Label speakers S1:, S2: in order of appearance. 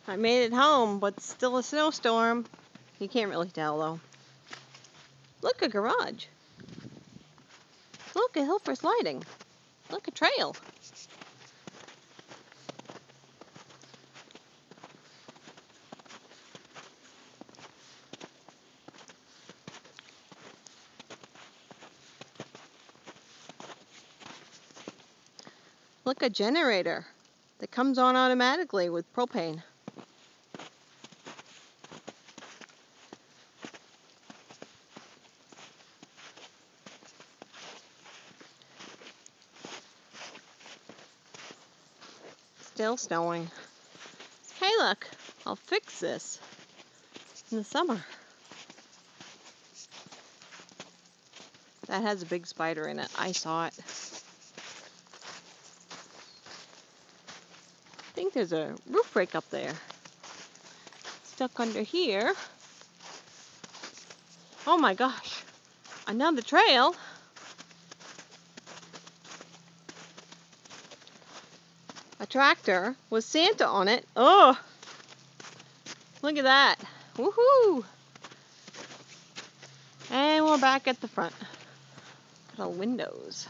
S1: I made it home, but still a snowstorm. You can't really tell though. Look, a garage. Look, a hill for sliding. Look, a trail. Look, a generator that comes on automatically with propane. Still snowing. Hey, look, I'll fix this in the summer. That has a big spider in it. I saw it. I think there's a roof rake up there. Stuck under here. Oh my gosh. Another trail. A tractor with Santa on it. Oh! Look at that. Woohoo! And we're back at the front. Look at all the windows.